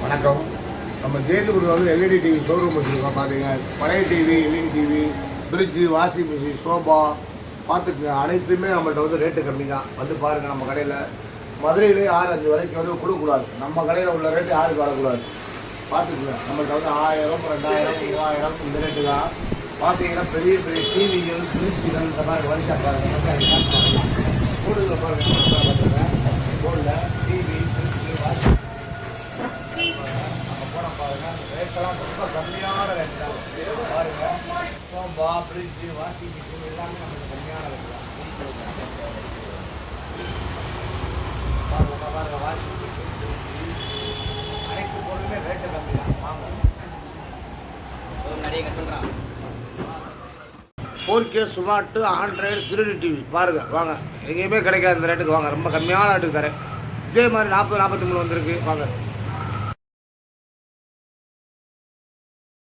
வணக்கம். நம்ம ஜெயந்தபுரம் வந்து எல்இடி டிவி ஷோரூம் வச்சுருக்கோம். பார்த்தீங்க, பழைய TV, LED TV, fridge, washing machine, sofa பார்த்துக்குங்க. அனைத்துமே நம்மள்ட்ட வந்து ரேட்டு கம்மி தான். வந்து பாருங்கள். நம்ம கடையில் மதுரையிலே 6-5 வரைக்கும் வந்து கொடுக்கக்கூடாது. நம்ம கடையில் உள்ள ரேட்டு யாருக்கு வரக்கூடாது. பார்த்துக்குங்க. நம்மள்ட்ட வந்து 1000, 2000, 3000 இந்த ரேட்டு தான். பார்த்தீங்கன்னா பெரிய பெரிய டிவிகள், ஃப்ரிட்ஜுகள் இந்த மாதிரி வரிசை பாருங்கள். போர்டில் பாருங்கள். போர்டில் டிவி, ஃப்ரிட்ஜு, வாஷிங் ரேட்டெல்லாம் ரொம்ப கம்மியான ரேட் தான். பாருங்கள், சோஃபா, ஃப்ரிட்ஜு, வாஷிங் மிஷின் எல்லாமே நமக்கு கம்மியான ரேட் தான். பாருங்கள், வாஷிங் மிஷின், ஃப்ரிட்ஜு அனைத்து பொருளுமே ரேட்டு கம்மி தான். வாங்க. 4K smart, Android, 3D TV பாருங்கள். வாங்க, எங்கேயுமே கிடைக்காது இந்த ரேட்டுக்கு. வாங்க, ரொம்ப கம்மியான ரேட்டுக்கு தரேன். இதே மாதிரி 40-43 வந்திருக்கு. வாங்க.